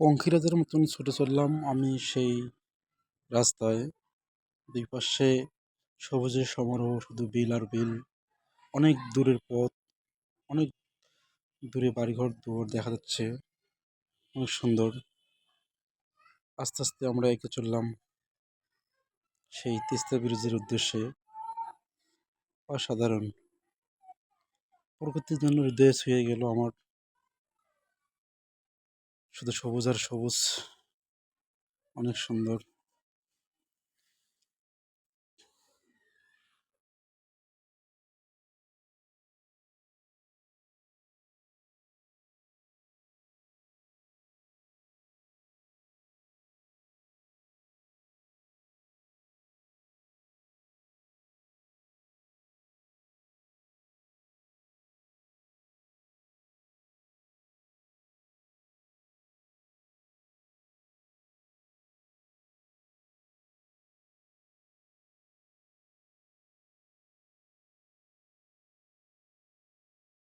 পঙ্খিরাজের মতন ছুটে চললাম আমি সেই রাস্তায়। দুই পাশে সবুজের সমারোহ, শুধু বিল আর বিল। অনেক দূরের পথ, অনেক দূরে বাড়িঘর দুয়ার দেখা যাচ্ছে, অনেক সুন্দর। আস্তে আস্তে আমরা এগিয়ে চললাম সেই তিস্তা ব্রিজের উদ্দেশ্যে। অসাধারণ, প্রকৃতির জন্য হৃদয় ছুঁয়ে গেল আমার। শুধু সবুজ আর সবুজ, অনেক সুন্দর।